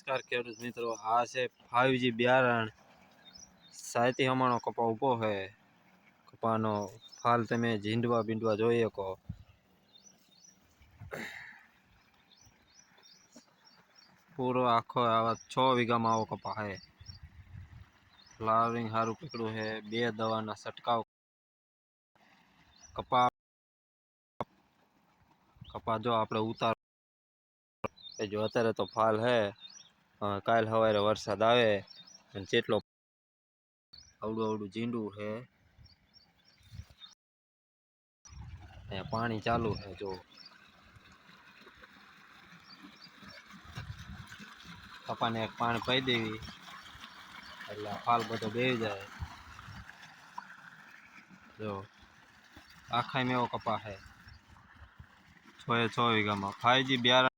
નમસ્કાર ખેડૂત મિત્રો, આ છે 5G બિયારણ સાયથી હમણાં કપા ઊભો છે. કપાનો ફાલ તમે ઝીંડવા બીંડવા જોઈ શકો. પૂરો આખો આવા 6 વીઘામાં આવો કપા છે. ફ્લાવરિંગ સારું પકડ્યું છે. 2 દવાના છંટકાવ. કપા જો આપણે ઉતાર જો અત્યારે તો ફાલ હે. કાલ સવારે વરસાદ આવે અને જેટલો અવડું ઝીંડું છે. અહીંયા પાણી ચાલુ છે જો. કપાને એક પાણી પાઈ દેવી એટલે ફાલ બધો બેસી જાય. જો આખા એવો કપા છે 6 વીઘામાં 5G બિયારણ.